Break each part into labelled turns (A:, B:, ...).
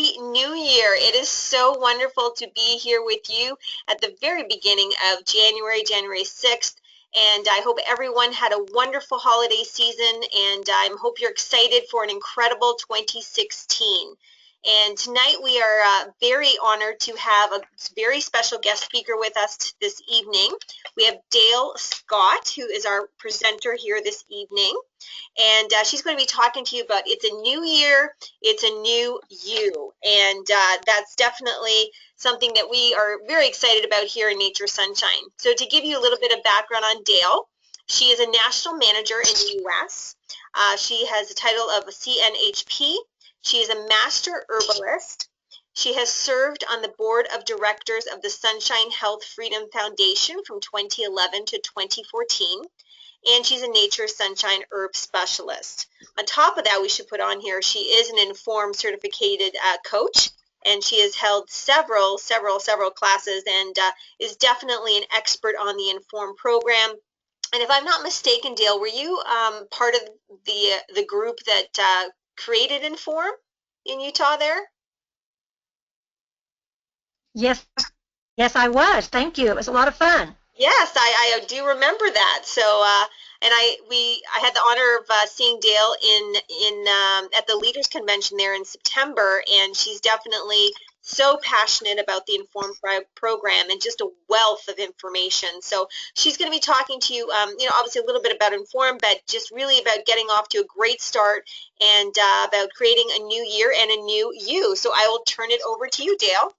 A: Happy New Year. It is so wonderful to be here with you at the very beginning of January, January 6th. And I hope everyone had a wonderful holiday season, and I hope you're excited for an incredible 2016. And tonight we are very honored to have a very special guest speaker with us this evening. We have Dale Scott, who is our presenter here this evening. And she's going to be talking to you about it's a new year, it's a new you. And that's definitely something that we are very excited about here in Nature Sunshine. So to give you a little bit of background on Dale, she is a national manager in the U.S. She has the title of a CNHP. She is a master herbalist. She has served on the board of directors of the Sunshine Health Freedom Foundation from 2011 to 2014. And she's a Nature Sunshine herb specialist. On top of that, we should put on here, she is an Inform certificated coach, and she has held several classes and is definitely an expert on the Inform program. And if I'm not mistaken, Dale, were you part of the group that created Inform in Utah there?
B: Yes, I was. Thank you. It was a lot of fun.
A: Yes, I do remember that. So, and I had the honor of seeing Dale at the Leaders Convention there in September, and she's definitely so passionate about the Inform program and just a wealth of information. So she's going to be talking to you, obviously a little bit about Inform, but just really about getting off to a great start and about creating a new year and a new you. So I will turn it over to you, Dale.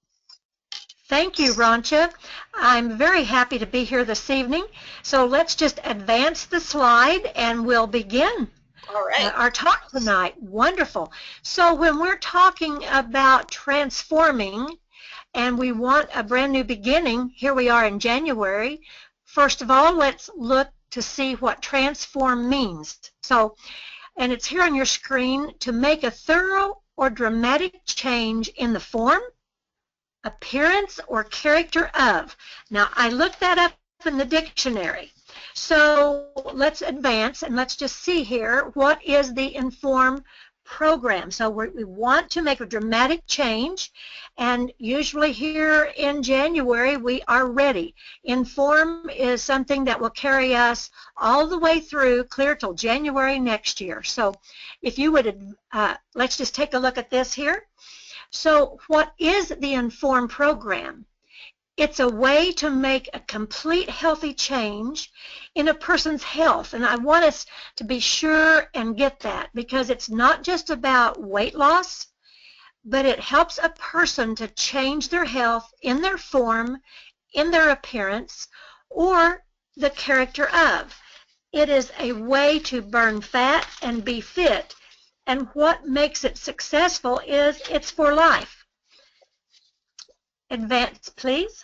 B: Thank you, Roncha. I'm very happy to be here this evening. So let's just advance the slide and we'll begin.
A: All right.
B: Our talk tonight. Wonderful. So when we're talking about transforming and we want a brand new beginning, here we are in January. First of all, let's look to see what transform means. So, and it's here on your screen, to make a thorough or dramatic change in the form, appearance, or character of. Now, I looked that up in the dictionary. So let's advance and let's just see here, what is the Inform program? So we want to make a dramatic change, and usually here in January we are ready. Inform is something that will carry us all the way through, clear till January next year. So if you would, let's just take a look at this here. So what is the Inform program? It's a way to make a complete healthy change in a person's health. And I want us to be sure and get that, because it's not just about weight loss, but it helps a person to change their health in their form, in their appearance, or the character of. It is a way to burn fat and be fit. And what makes it successful is it's for life. Advance, please.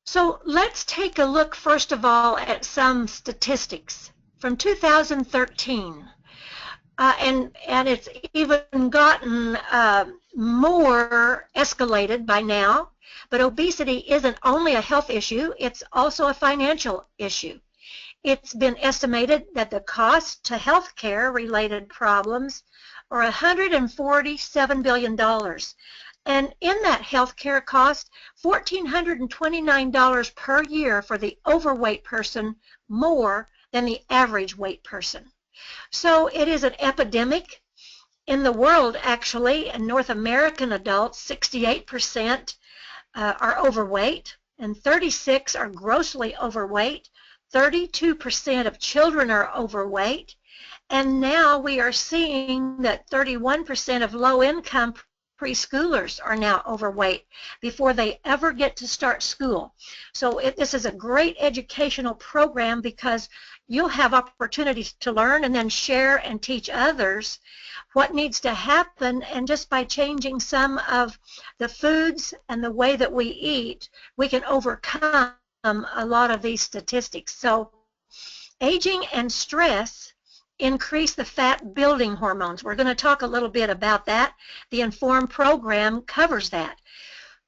B: So let's take a look first of all at some statistics from 2013. And it's even gotten more escalated by now. But obesity isn't only a health issue, it's also a financial issue. It's been estimated that the cost to health care related problems are $147 billion. And in that health care cost, $1,429 per year for the overweight person, more than the average weight person. So it is an epidemic in the world, actually. In North American adults, 68% are overweight, and 36% are grossly overweight. 32% of children are overweight, and now we are seeing that 31% of low-income preschoolers are now overweight before they ever get to start school. So this is a great educational program, because you'll have opportunities to learn and then share and teach others what needs to happen, and just by changing some of the foods and the way that we eat, we can overcome a lot of these statistics. So aging and stress increase the fat building hormones. We're going to talk a little bit about that. The Inform program covers that.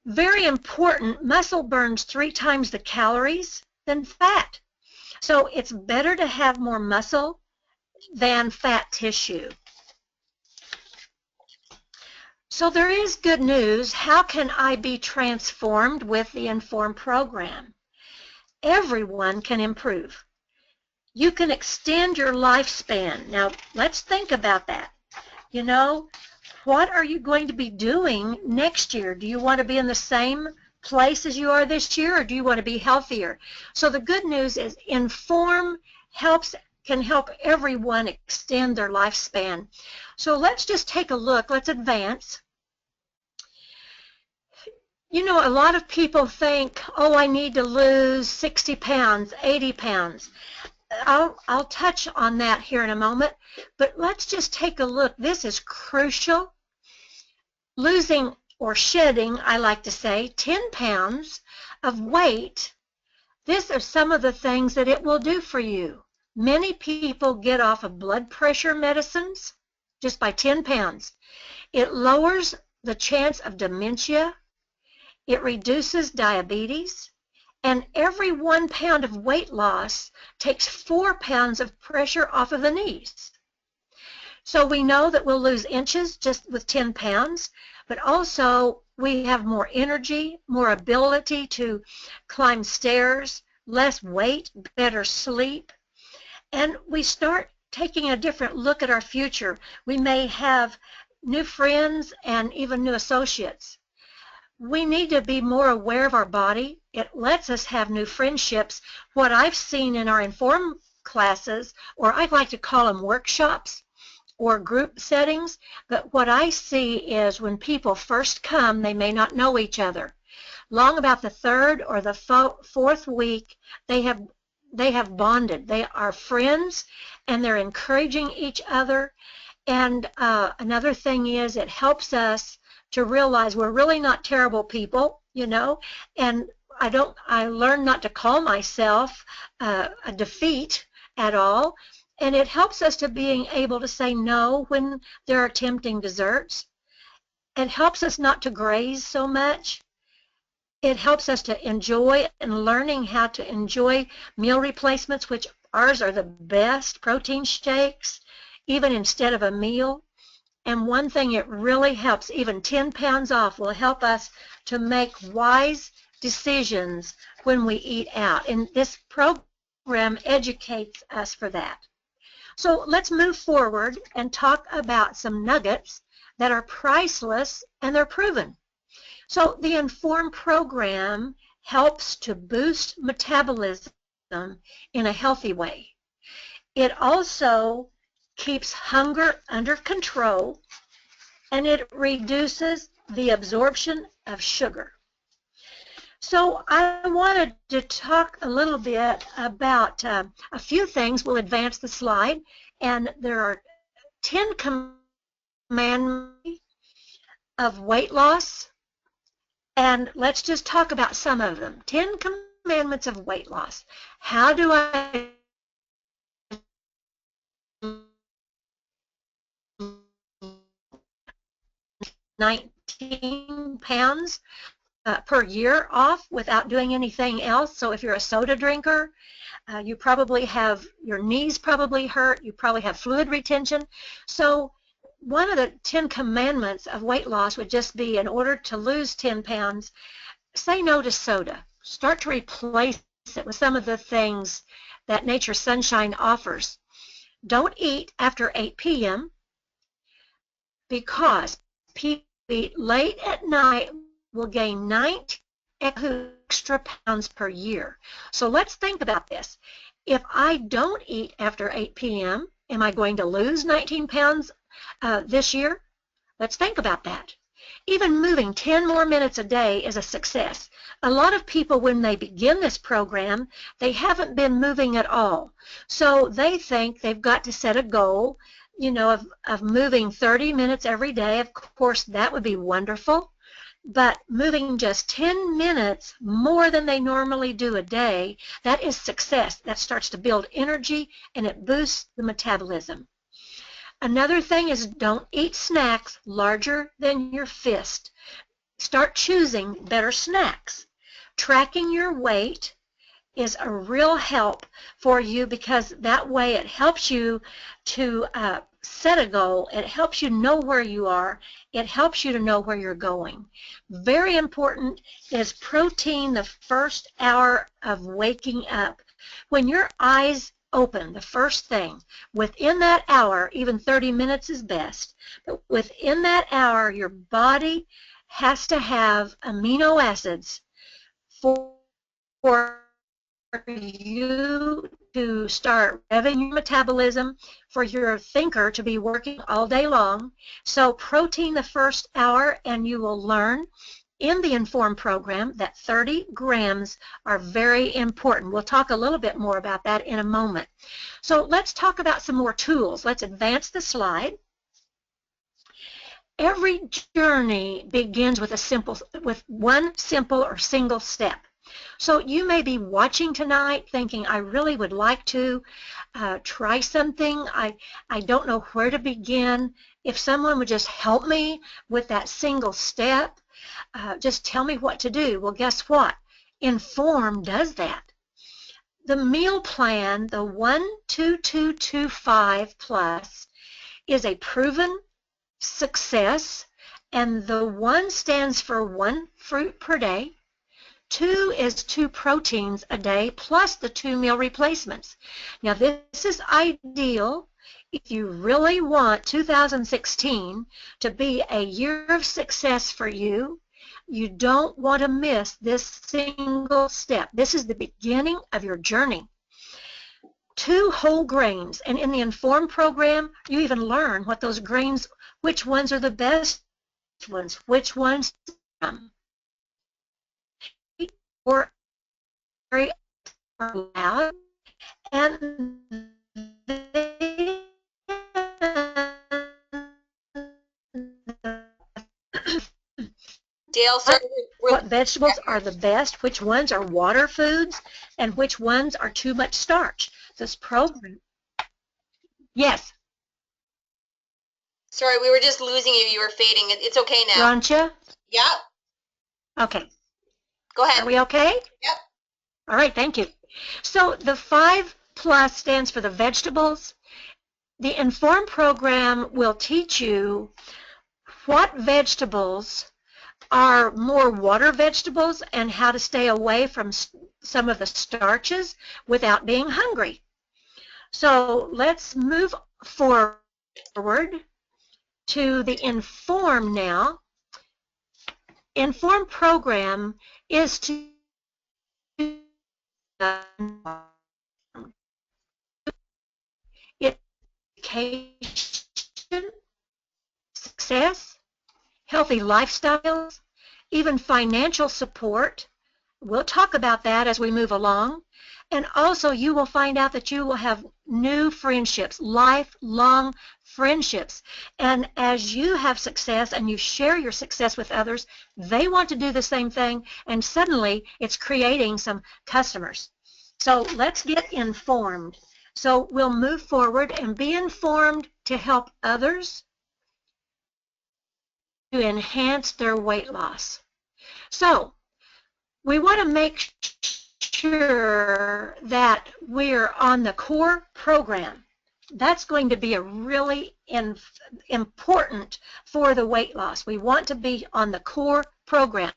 B: Very important, muscle burns 3 times the calories than fat. So it's better to have more muscle than fat tissue. So there is good news. How can I be transformed with the Inform program? Everyone can improve. You can extend your lifespan. Now, let's think about that. You know, what are you going to be doing next year? Do you want to be in the same place as you are this year, or do you want to be healthier? So the good news is Inform can help everyone extend their lifespan. So let's just take a look. Let's advance. You know, a lot of people think, oh, I need to lose 60 pounds, 80 pounds. I'll touch on that here in a moment, but let's just take a look. This is crucial. Losing or shedding, I like to say, 10 pounds of weight. These are some of the things that it will do for you. Many people get off of blood pressure medicines just by 10 pounds. It lowers the chance of dementia. It reduces diabetes. And every 1 pound of weight loss takes 4 pounds of pressure off of the knees. So we know that we'll lose inches just with 10 pounds, but also we have more energy, more ability to climb stairs, less weight, better sleep, and we start taking a different look at our future. We may have new friends and even new associates. We need to be more aware of our body. It lets us have new friendships. What I've seen in our Inform classes, or I like to call them workshops or group settings, but what I see is when people first come, they may not know each other. Long about the third or the fourth week, they have bonded. They are friends, and they're encouraging each other. And another thing is it helps us to realize we're really not terrible people, you know, and I learned not to call myself a defeat at all, and it helps us to being able to say no when there are tempting desserts. It helps us not to graze so much. It helps us to enjoy and learning how to enjoy meal replacements, which ours are the best, protein shakes, even instead of a meal. And one thing it really helps, even 10 pounds off will help us to make wise decisions when we eat out. And this program educates us for that. So let's move forward and talk about some nuggets that are priceless and they're proven. So the Inform program helps to boost metabolism in a healthy way. It also keeps hunger under control, and it reduces the absorption of sugar. So I wanted to talk a little bit about a few things. We'll advance the slide, and there are 10 commandments of weight loss, and let's just talk about some of them. 10 commandments of weight loss. How do I 19 pounds per year off without doing anything else? So if you're a soda drinker, you probably have, your knees probably hurt, you probably have fluid retention. So one of the 10 commandments of weight loss would just be, in order to lose 10 pounds, say no to soda. Start to replace it with some of the things that Nature Sunshine offers. Don't eat after 8 p.m. because people who eat late at night will gain 19 extra pounds per year. So let's think about this. If I don't eat after 8 p.m., am I going to lose 19 pounds this year? Let's think about that. Even moving 10 more minutes a day is a success. A lot of people, when they begin this program, they haven't been moving at all. So they think they've got to set a goal, you know, of moving 30 minutes every day. Of course, that would be wonderful. But moving just 10 minutes more than they normally do a day, that is success. That starts to build energy, and it boosts the metabolism. Another thing is, don't eat snacks larger than your fist. Start choosing better snacks. Tracking your weight is a real help for you, because that way it helps you to set a goal. It helps you know where you are. It helps you to know where you're going. Very important is protein the first hour of waking up. When your eyes open, the first thing, within that hour, even 30 minutes is best, but within that hour, your body has to have amino acids for you to start revving your metabolism, for your thinker to be working all day long. So protein the first hour, and you will learn in the Inform program that 30 grams are very important. We'll talk a little bit more about that in a moment. So let's talk about some more tools. Let's advance the slide. Every journey begins with one simple or single step. So you may be watching tonight thinking, I really would like to try something. I don't know where to begin. If someone would just help me with that single step, just tell me what to do. Well, guess what? Inform does that. The meal plan, the 1-2-2-2-5 plus, is a proven success, and the 1 stands for 1 fruit per day. 2 is 2 proteins a day plus the 2 meal replacements. Now this is ideal if you really want 2016 to be a year of success for you. You don't want to miss this single step. This is the beginning of your journey. 2 whole grains, and in the Inform program you even learn what those grains, which ones are the best ones, which ones or very loud, and
A: Dale, sorry,
B: what vegetables are the best, which ones are water foods, and which ones are too much starch. This program, yes,
A: sorry, we were just losing you. You were fading. It's okay now.
B: Rancha?
A: Yeah,
B: Okay.
A: go ahead.
B: Are we okay?
A: Yep.
B: All right, thank you. So the 5 plus stands for the vegetables. The Inform program will teach you what vegetables are more water vegetables and how to stay away from some of the starches without being hungry. So let's move forward to the Inform now. Inform program is to education, success, healthy lifestyles, even financial support. We'll talk about that as we move along. And also you will find out that you will have new friendships, lifelong friendships. And as you have success and you share your success with others, they want to do the same thing, and suddenly it's creating some customers. So let's get informed. So we'll move forward and be informed to help others to enhance their weight loss. So we want to make sure that we're on the core program. That's going to be a really important for the weight loss. We want to be on the core program.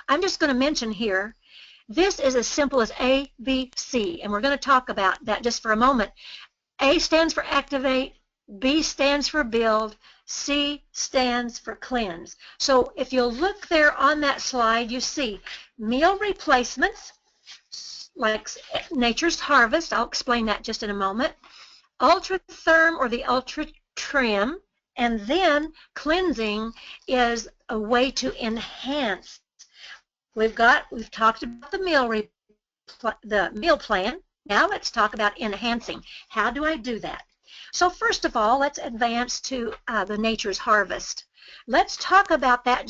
B: I'm just going to mention here, this is as simple as A, B, C, and we're going to talk about that just for a moment. A stands for activate, B stands for build, C stands for cleanse. So if you'll look there on that slide, you see meal replacements, like Nature's Harvest. I'll explain that just in a moment. Ultra Therm or the Ultra Trim, and then cleansing is a way to enhance. We've talked about the meal plan. Now let's talk about enhancing. How do I do that? So first of all, let's advance to the Nature's Harvest. Let's talk about that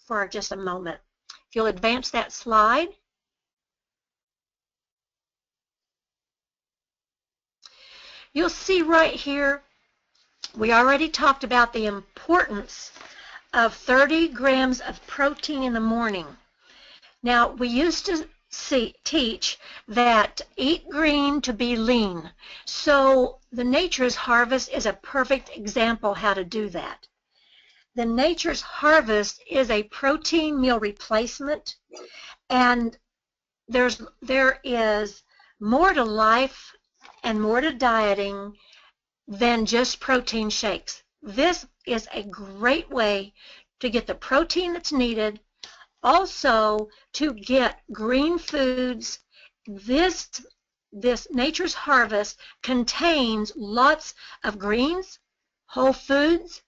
B: for just a moment. If you'll advance that slide. You'll see right here, we already talked about the importance of 30 grams of protein in the morning. Now, we used to teach that eat green to be lean. So the Nature's Harvest is a perfect example how to do that. The Nature's Harvest is a protein meal replacement, and there is more to life and more to dieting than just protein shakes. This is a great way to get the protein that's needed, also to get green foods. This Nature's Harvest contains lots of greens, whole foods,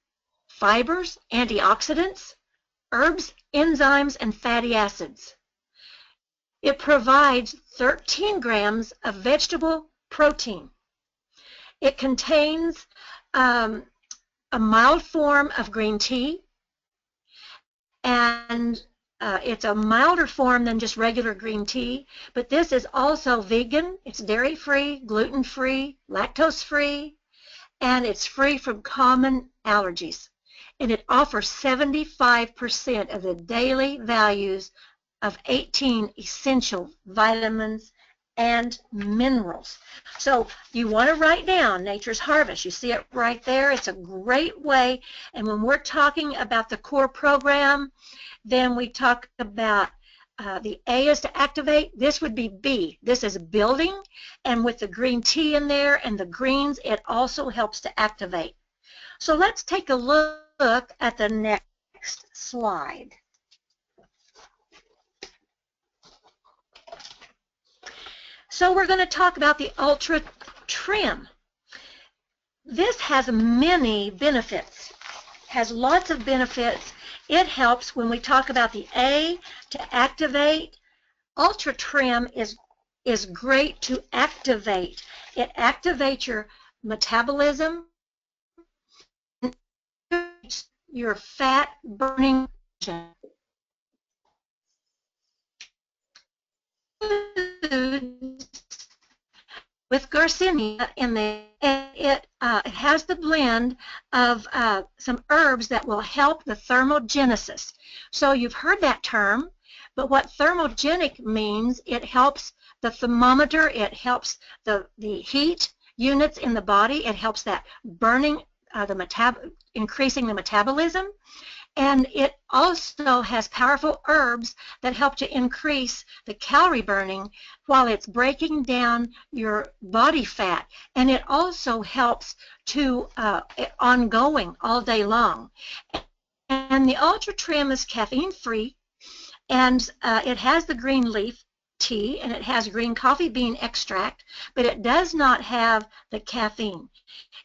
B: fibers, antioxidants, herbs, enzymes, and fatty acids. It provides 13 grams of vegetable protein. It contains a mild form of green tea, and it's a milder form than just regular green tea, but this is also vegan, it's dairy-free, gluten-free, lactose-free, and it's free from common allergies. And it offers 75% of the daily values of 18 essential vitamins and minerals. So you want to write down Nature's Harvest. You see it right there. It's a great way. And when we're talking about the core program, then we talk about the A is to activate. This would be B. This is building. And with the green tea in there and the greens, it also helps to activate. So let's take a look at the next slide. So we're going to talk about the Ultra Trim. This has many benefits, has lots of benefits. It helps when we talk about the A to activate. Ultra Trim is great to activate. It activates your metabolism, your fat burning with Garcinia in there. It has the blend of some herbs that will help the thermogenesis. So you've heard that term, but what thermogenic means, it helps the thermometer, it helps the heat units in the body, it helps that burning, increasing the metabolism. And it also has powerful herbs that help to increase the calorie burning while it's breaking down your body fat. And it also helps to ongoing all day long. And the Ultra Trim is caffeine free, and it has the green leaf tea, and it has green coffee bean extract, but it does not have the caffeine.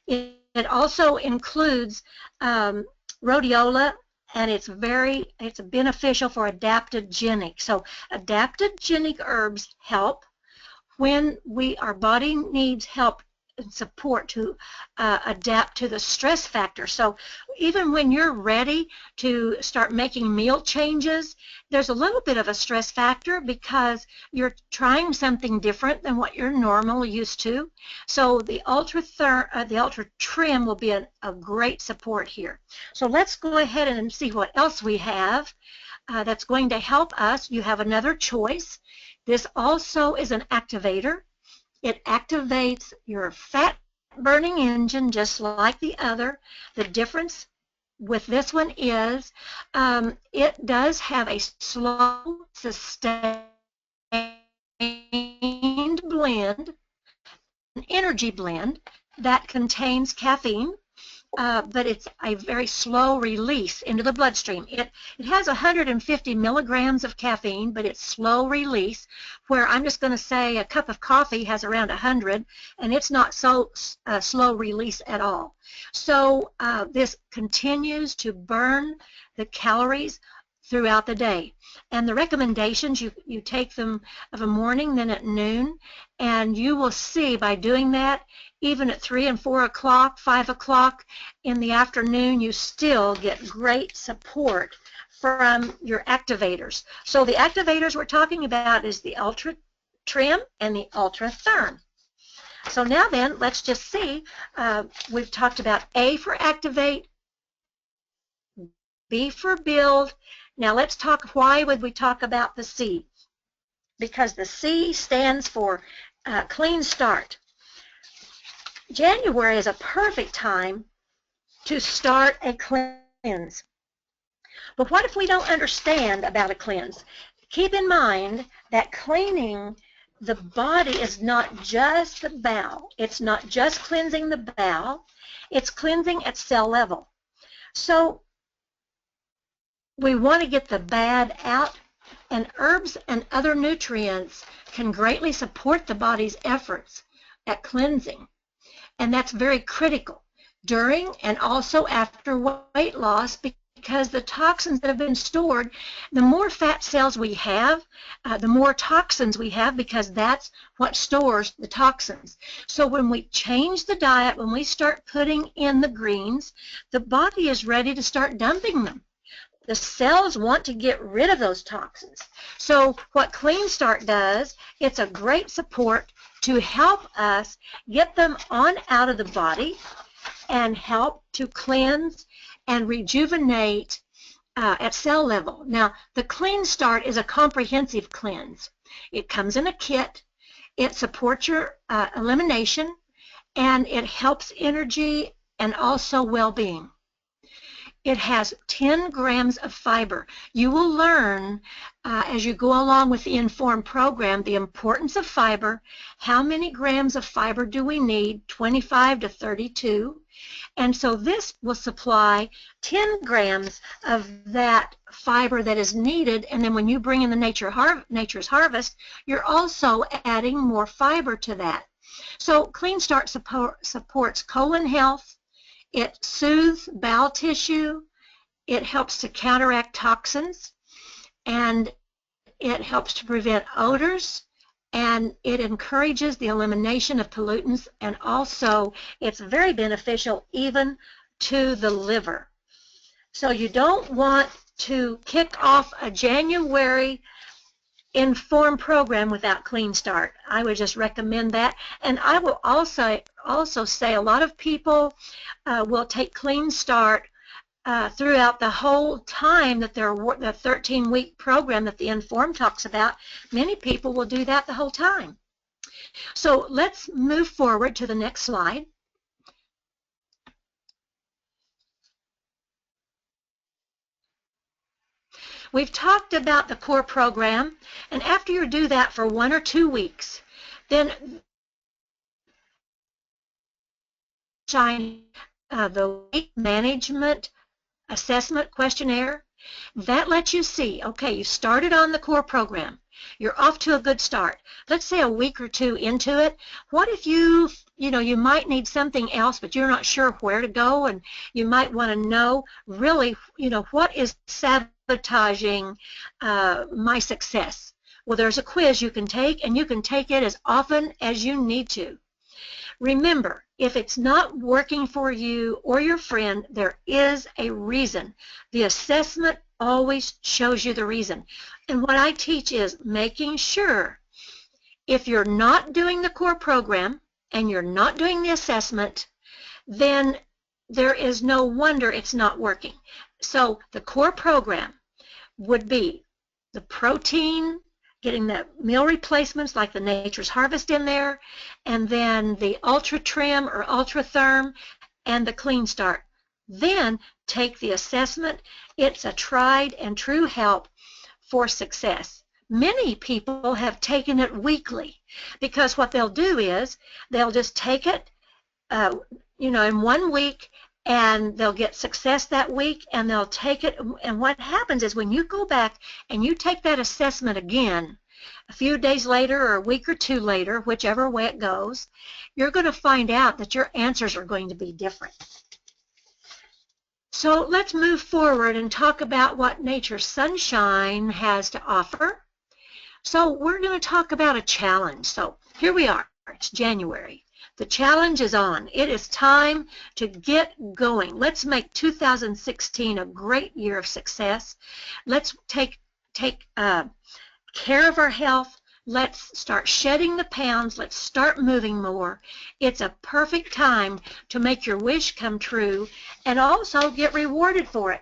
B: It also includes rhodiola, and it's beneficial for adaptogenic. So adaptogenic herbs help when our body needs help and support to adapt to the stress factor. So even when you're ready to start making meal changes, there's a little bit of a stress factor because you're trying something different than what you're normally used to. So the Ultra Trim will be a great support here. So let's go ahead and see what else we have that's going to help us. You have another choice. This also is an activator. It activates your fat burning engine just like the other. The difference with this one is it does have a slow, sustained blend, an energy blend that contains caffeine, but it's a very slow release into the bloodstream. It has 150 milligrams of caffeine, but it's slow release, where I'm just going to say a cup of coffee has around 100, and it's not so slow release at all. So this continues to burn the calories throughout the day. And the recommendations, you take them of a morning, then at noon, and you will see by doing that, even at 3 and 4 o'clock, 5 o'clock in the afternoon, you still get great support from your activators. So the activators we're talking about is the Ultra Trim and the Ultra Therm. So now then, let's just see. We've talked about A for activate, B for build. Now let's talk, why would we talk about the C? because the C stands for clean start. January is a perfect time to start a cleanse. But what if we don't understand about a cleanse? Keep in mind that cleaning the body is not just the bowel. It's not just cleansing the bowel. It's cleansing at cell level. So we want to get the bad out, and herbs and other nutrients can greatly support the body's efforts at cleansing. And that's very critical during and also after weight loss, because the toxins that have been stored, the more fat cells we have, the more toxins we have, because that's what stores the toxins. So when we change the diet, when we start putting in the greens, the body is ready to start dumping them. The cells want to get rid of those toxins. So what Clean Start does, it's a great support to help us get them on out of the body and help to cleanse and rejuvenate at cell level. Now, the Clean Start is a comprehensive cleanse. It comes in a kit. It supports your elimination, and it helps energy and also well-being. It has 10 grams of fiber. You will learn as you go along with the Informed program the importance of fiber. How many grams of fiber do we need? 25 to 32. And so this will supply 10 grams of that fiber that is needed. And then when you bring in the Nature's Harvest, you're also adding more fiber to that. So Clean Start supports colon health. It soothes bowel tissue, it helps to counteract toxins, and it helps to prevent odors, and it encourages the elimination of pollutants, and also it's very beneficial even to the liver. So you don't want to kick off a January Informed program without Clean Start. I would just recommend that. And I will also say a lot of people will take Clean Start throughout the whole time that they're the 13-week program that the Informed talks about. Many people will do that the whole time. So let's move forward to the next slide. We've talked about the core program, and after you do that for 1 or 2 weeks, then the weight management assessment questionnaire. That lets you see, okay, you started on the core program. You're off to a good start. Let's say a week or 2 into it. What if you might need something else, but you're not sure where to go, and you might want to know really, what is sabotaging my success? Well, there's a quiz you can take, and you can take it as often as you need to. Remember, if it's not working for you or your friend, there is a reason. The assessment always shows you the reason. And what I teach is making sure if you're not doing the core program and you're not doing the assessment, then there is no wonder it's not working. So the core program would be the protein, getting the meal replacements like the Nature's Harvest in there, and then the Ultra Trim or Ultra Therm, and the Clean Start. Then take the assessment. It's a tried and true help for success. Many people have taken it weekly, because what they'll do is they'll just take it in 1 week, and they'll get success that week, and they'll take it. And what happens is when you go back and you take that assessment again a few days later or a week or 2 later, whichever way it goes, you're going to find out that your answers are going to be different. So let's move forward and talk about what Nature's Sunshine has to offer. So we're going to talk about a challenge. So here we are. It's January. The challenge is on. It is time to get going. Let's make 2016 a great year of success. Let's take care of our health. Let's start shedding the pounds. Let's start moving more. It's a perfect time to make your wish come true and also get rewarded for it.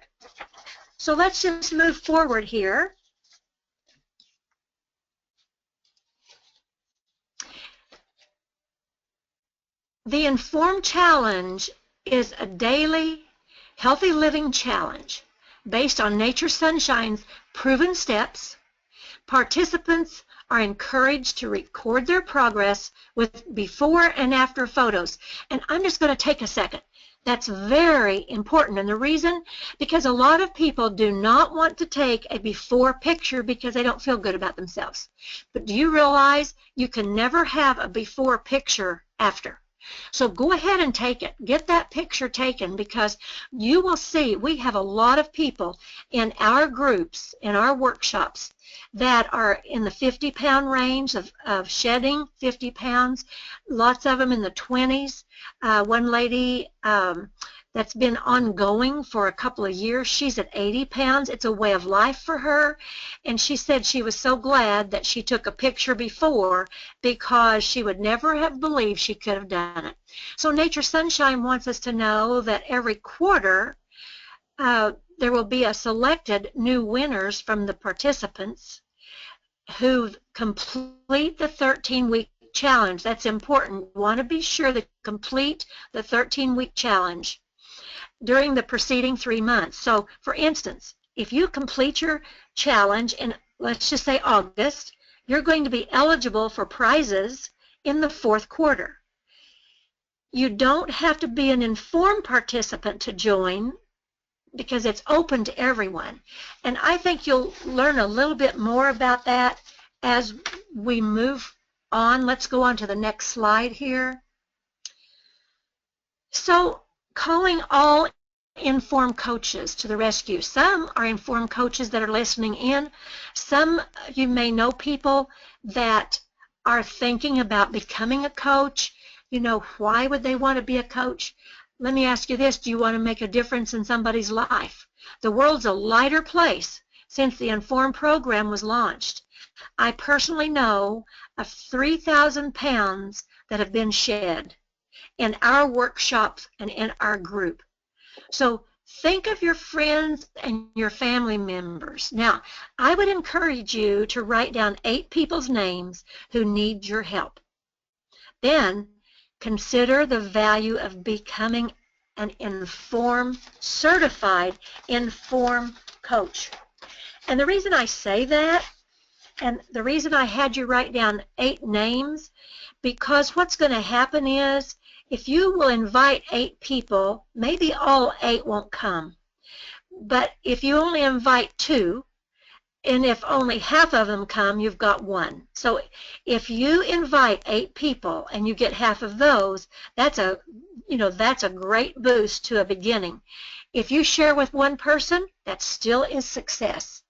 B: So let's just move forward here. The Inform Challenge is a daily healthy living challenge based on Nature Sunshine's proven steps. Participants are encouraged to record their progress with before and after photos. And I'm just going to take a second. That's very important. And the reason, because a lot of people do not want to take a before picture because they don't feel good about themselves. But do you realize you can never have a before picture after? So go ahead and take it. Get that picture taken, because you will see we have a lot of people in our groups, in our workshops, that are in the 50-pound range of shedding, 50 pounds, lots of them in the 20s. One lady that's been ongoing for a couple of years, she's at 80 pounds. It's a way of life for her, and she said she was so glad that she took a picture before, because she would never have believed she could have done it. So Nature Sunshine wants us to know that every quarter there will be a selected new winners from the participants who complete the 13-week challenge. That's important. You want to be sure that you complete the 13-week challenge during the preceding 3 months. So, for instance, if you complete your challenge in, let's just say, August, you're going to be eligible for prizes in the 4th quarter. You don't have to be an informed participant to join, because it's open to everyone. And I think you'll learn a little bit more about that as we move on. Let's go on to the next slide here. So, calling all informed coaches to the rescue. Some are informed coaches that are listening in. Some, you may know people that are thinking about becoming a coach. You know, why would they want to be a coach? Let me ask you this. Do you want to make a difference in somebody's life? The world's a lighter place since the Inform program was launched. I personally know of 3,000 pounds that have been shed in our workshops and in our group. So think of your friends and your family members. Now, I would encourage you to write down 8 people's names who need your help. Then consider the value of becoming an certified Inform coach. And the reason I say that, and the reason I had you write down 8 names, because what's going to happen is, if you will invite 8 people, maybe all 8 won't come. But if you only invite 2, and if only half of them come, you've got 1. So if you invite 8 people and you get half of those, that's a great boost to a beginning. If you share with 1 person, that still is success.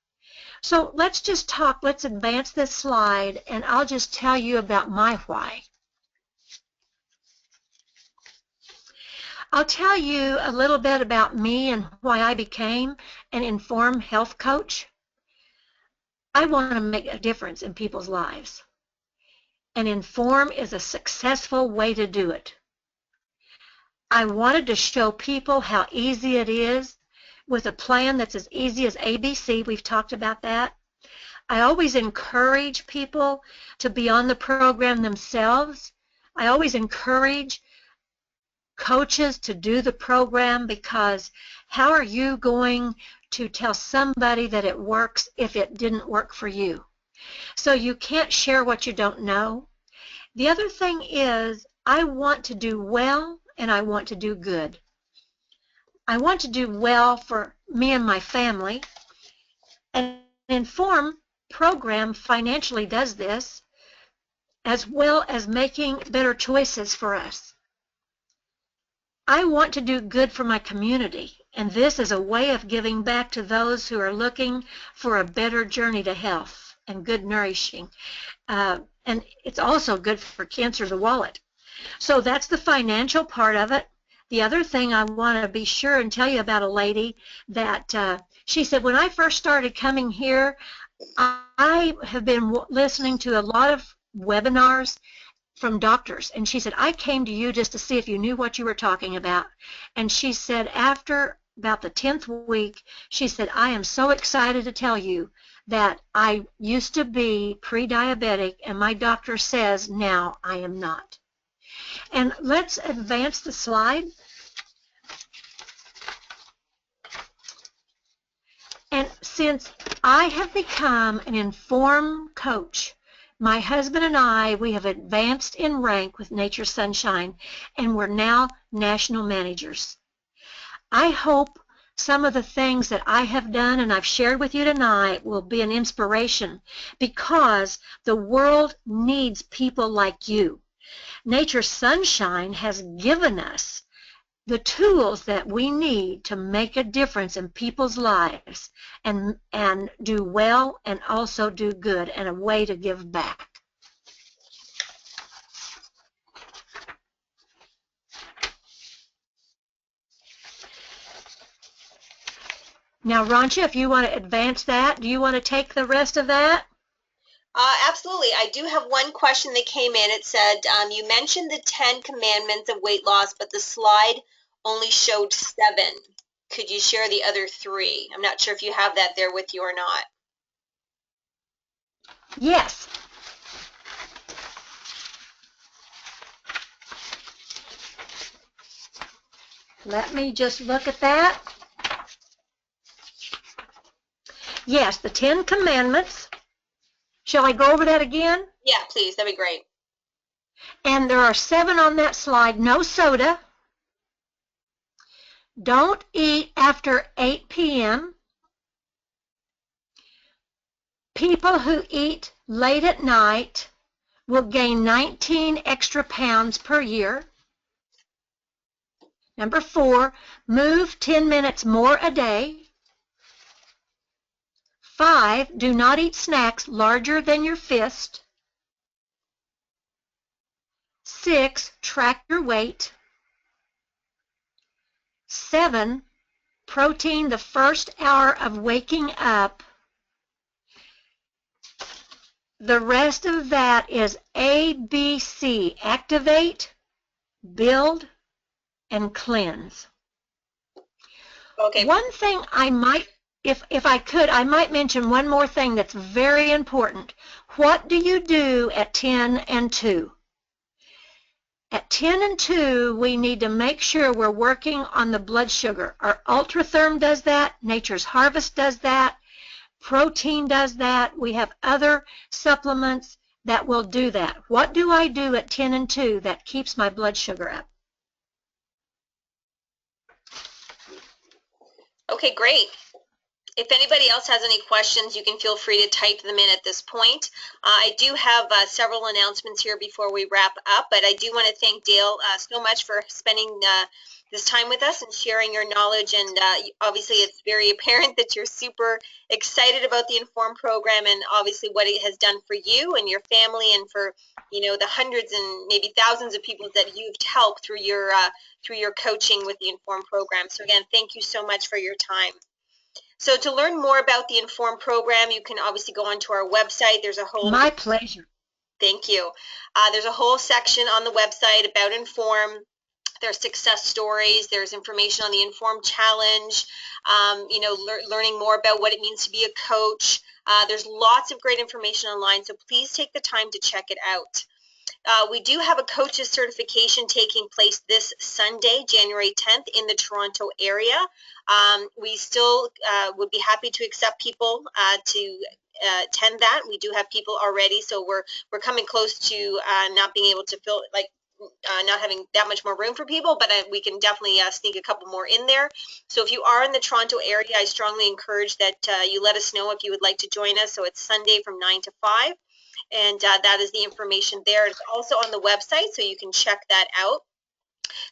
B: So let's just talk, let's advance this slide, and I'll just tell you about my why. I'll tell you a little bit about me and why I became an Inform health coach. I want to make a difference in people's lives. And Inform is a successful way to do it. I wanted to show people how easy it is with a plan that's as easy as ABC. We've talked about that. I always encourage people to be on the program themselves. I always encourage coaches to do the program, because how are you going to tell somebody that it works if it didn't work for you? So you can't share what you don't know. The other thing is, I want to do well and I want to do good. I want to do well for me and my family, and Inform program financially does this, as well as making better choices for us. I want to do good for my community, and this is a way of giving back to those who are looking for a better journey to health and good nourishing. And it's also good for Cancer the Wallet. So that's the financial part of it. The other thing I want to be sure and tell you about a lady that she said, when I first started coming here, I have been listening to a lot of webinars from doctors, and she said, I came to you just to see if you knew what you were talking about. And she said, after about the 10th week, she said, I am so excited to tell you that I used to be pre-diabetic, and my doctor says now I am not. And let's advance the slide. And since I have become an informed coach, my husband and I, we have advanced in rank with Nature Sunshine, and we're now national managers. I hope some of the things that I have done and I've shared with you tonight will be an inspiration, because the world needs people like you. Nature Sunshine has given us the tools that we need to make a difference in people's lives and do well and also do good, and a way to give back. Now, Rancha, if you want to advance that, do you want to take the rest of that?
A: Absolutely. I do have one question that came in. It said, you mentioned the 10 commandments of weight loss, but the slide only showed 7. Could you share the other 3? I'm not sure if you have that there with you or not.
B: Yes. Let me just look at that. Yes, the 10 commandments. Shall I go over that again?
A: Yeah, please. That'd be great.
B: And there are 7 on that slide. No soda. Don't eat after 8 p.m. People who eat late at night will gain 19 extra pounds per year. Number 4, move 10 minutes more a day. 5, do not eat snacks larger than your fist. 6, track your weight. 7, protein the first hour of waking up. The rest of that is ABC: activate, build, and cleanse.
A: Okay.
B: One thing I might, if I could, I might mention one more thing that's very important. What do you do at 10 and 2? At 10 and 2, we need to make sure we're working on the blood sugar. Our Ultratherm does that. Nature's Harvest does that. Protein does that. We have other supplements that will do that. What do I do at 10 and 2 that keeps my blood sugar up?
A: Okay, great. If anybody else has any questions, you can feel free to type them in at this point. I do have several announcements here before we wrap up, but I do want to thank Dale so much for spending this time with us and sharing your knowledge. And obviously, it's very apparent that you're super excited about the Inform program and obviously what it has done for you and your family, and for the hundreds and maybe thousands of people that you've helped through your coaching with the Inform program. So again, thank you so much for your time. So to learn more about the Inform program, you can obviously go onto our website. There's a whole...
B: My pleasure.
A: Thank you. There's a whole section on the website about Inform. There's success stories. There's information on the Inform Challenge, learning more about what it means to be a coach. There's lots of great information online, so please take the time to check it out. We do have a coach's certification taking place this Sunday, January 10th, in the Toronto area. We still would be happy to accept people to attend that. We do have people already, so we're coming close to not being able to fill, not having that much more room for people, but we can definitely sneak a couple more in there. So if you are in the Toronto area, I strongly encourage that you let us know if you would like to join us. So it's Sunday from 9 to 5. And that is the information there. It's also on the website, so you can check that out.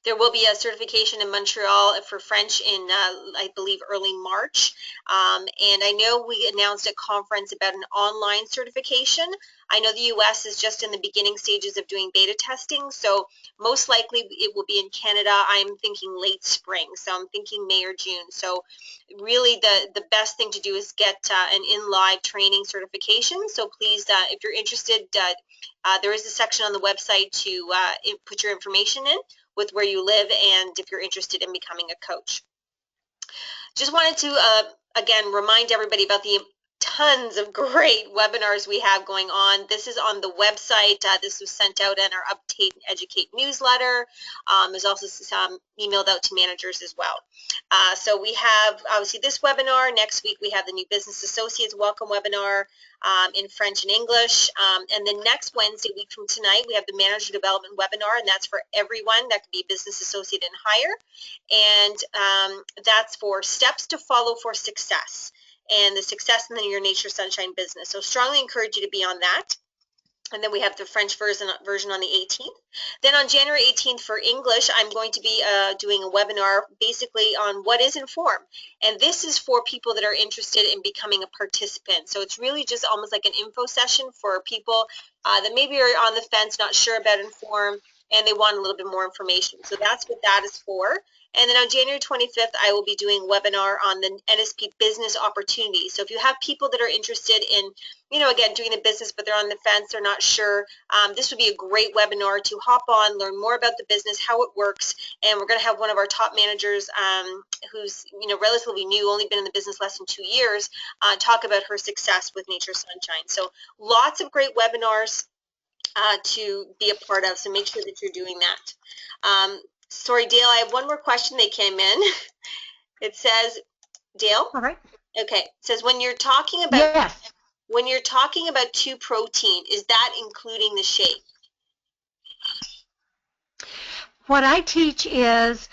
A: There will be a certification in Montreal for French in, I believe, early March. And I know we announced at conference about an online certification. I know the U.S. is just in the beginning stages of doing beta testing, so most likely it will be in Canada. I'm thinking late spring, so I'm thinking May or June. So really the best thing to do is get an in-live training certification. So please, if you're interested, there is a section on the website to put your information in with where you live and if you're interested in becoming a coach. Just wanted to, again, remind everybody about the tons of great webinars we have going on. This is on the website. This was sent out in our Update and Educate newsletter. There's also some emailed out to managers as well. So we have obviously this webinar. Next week we have the New Business Associates Welcome webinar in French and English. And then next Wednesday, week from tonight, we have the Manager Development webinar, and that's for everyone. That could be business associate and higher. And that's for steps to follow for success and the success in your Nature Sunshine business. So strongly encourage you to be on that. And then we have the French version on the 18th. Then on January 18th for English, I'm going to be doing a webinar basically on what is Inform. And this is for people that are interested in becoming a participant. So it's really just almost like an info session for people that maybe are on the fence, not sure about Inform, and they want a little bit more information. So that's what that is for. And then on January 25th, I will be doing a webinar on the NSP business opportunities. So if you have people that are interested in, again, doing the business, but they're on the fence, they're not sure, this would be a great webinar to hop on, learn more about the business, how it works. And we're going to have one of our top managers who's, relatively new, only been in the business less than 2 years, talk about her success with Nature Sunshine. So lots of great webinars to be a part of. So make sure that you're doing that. Sorry, Dale, I have one more question. They came in. It says, Dale?
B: All right.
A: Okay. It says, when you're talking about 2 protein, is that including the shake?
B: What I teach is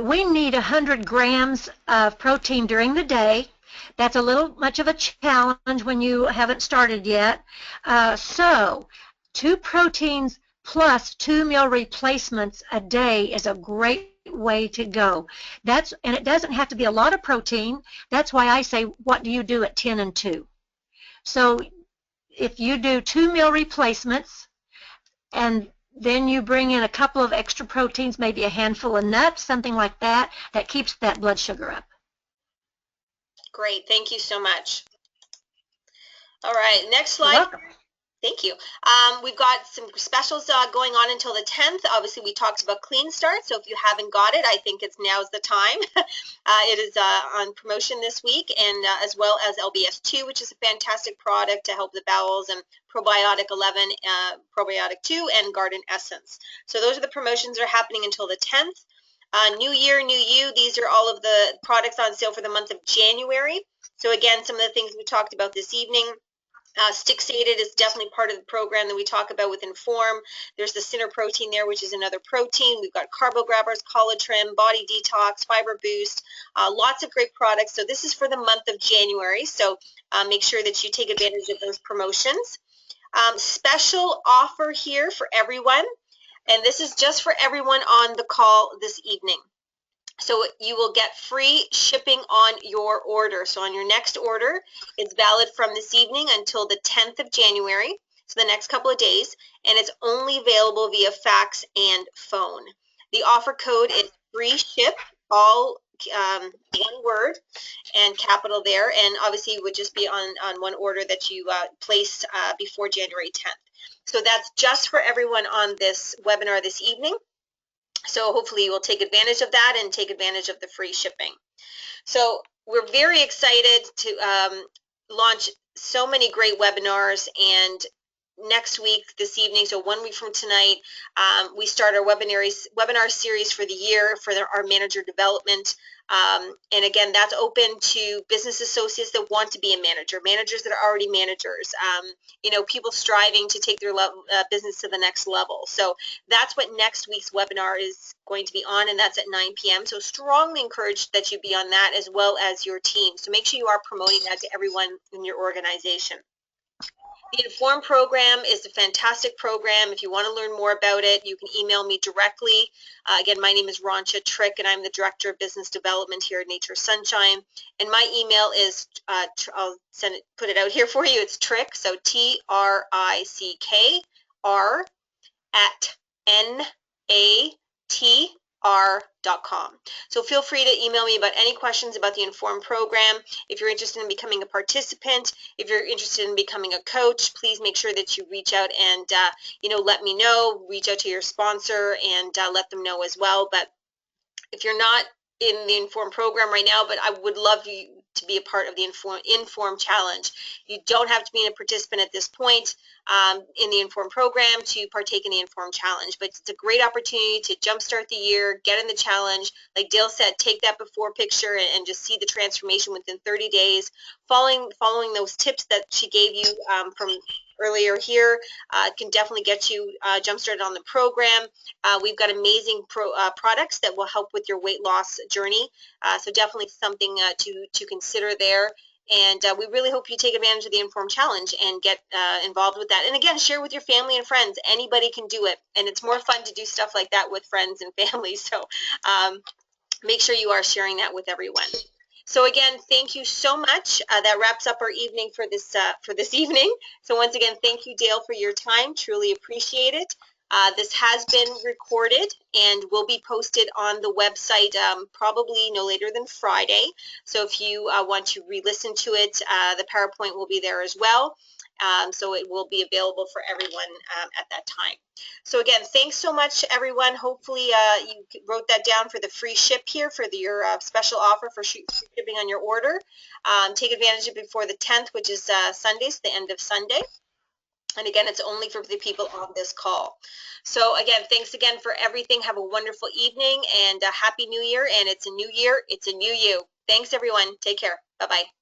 B: we need 100 grams of protein during the day. That's a little much of a challenge when you haven't started yet. So 2 proteins plus 2 meal replacements a day is a great way to go. And it doesn't have to be a lot of protein. That's why I say, what do you do at 10 and 2? So if you do 2 meal replacements and then you bring in a couple of extra proteins, maybe a handful of nuts, something like that, that keeps that blood sugar up.
A: Great. Thank you so much. All right. Next slide.
B: You're welcome.
A: Thank you. We've got some specials going on until the 10th. Obviously, we talked about Clean Start, so if you haven't got it, I think now's the time. It is on promotion this week, and as well as LBS2, which is a fantastic product to help the bowels, and Probiotic 11, Probiotic 2, and Garden Essence. So those are the promotions that are happening until the 10th. New Year, New You, these are all of the products on sale for the month of January. So again, some of the things we talked about this evening. Stick-sated is definitely part of the program that we talk about with Inform. There's the Center protein there, which is another protein. We've got Carbo Grabbers, Collagen, Body Detox, Fiber Boost, lots of great products. So this is for the month of January, so make sure that you take advantage of those promotions. Special offer here for everyone, and this is just for everyone on the call this evening. So you will get free shipping on your order. So on your next order, it's valid from this evening until the 10th of January, so the next couple of days, and it's only available via fax and phone. The offer code is free ship, all one word and capital there, and obviously it would just be on one order that you placed before January 10th. So that's just for everyone on this webinar this evening. So hopefully you will take advantage of that and take advantage of the free shipping. So we're very excited to launch so many great webinars, and next week, this evening, so 1 week from tonight, we start our webinar series for the year for our manager development. And again, that's open to business associates that want to be a manager, managers that are already managers, people striving to take their business to the next level. So that's what next week's webinar is going to be on, and that's at 9 p.m. So strongly encourage that you be on that as well as your team. So make sure you are promoting that to everyone in your organization. The Inform program is a fantastic program. If you want to learn more about it, you can email me directly. Again, my name is Roncha Trick, and I'm the Director of Business Development here at Nature Sunshine. And my email is, I'll put it out here for you. It's Trick, so TRICKR @NATR.com. So feel free to email me about any questions about the Inform program. If you're interested in becoming a participant, if you're interested in becoming a coach, please make sure that you reach out and let me know. Reach out to your sponsor and let them know as well. But if you're not in the Inform program right now, but I would love to be a part of the Inform Challenge. You don't have to be a participant at this point in the Inform program to partake in the Inform Challenge, but it's a great opportunity to jumpstart the year, get in the challenge. Like Dale said, take that before picture and just see the transformation within 30 days. Following those tips that she gave you from earlier here can definitely get you jump-started on the program. We've got amazing products that will help with your weight loss journey, so definitely something to consider there. And we really hope you take advantage of the Inform Challenge and get involved with that. And again, share with your family and friends. Anybody can do it, and it's more fun to do stuff like that with friends and family. So make sure you are sharing that with everyone. So again, thank you so much. That wraps up our evening for this evening. So once again, thank you, Dale, for your time. Truly appreciate it. This has been recorded and will be posted on the website probably no later than Friday. So if you want to re-listen to it, the PowerPoint will be there as well. So it will be available for everyone at that time. So again, thanks so much, everyone. Hopefully you wrote that down for the free ship here for your special offer for shipping on your order. Take advantage of it before the 10th, which is Sunday, the end of Sunday. And again, it's only for the people on this call. So again, thanks again for everything. Have a wonderful evening and a Happy New Year. And it's a new year. It's a new you. Thanks, everyone. Take care. Bye-bye.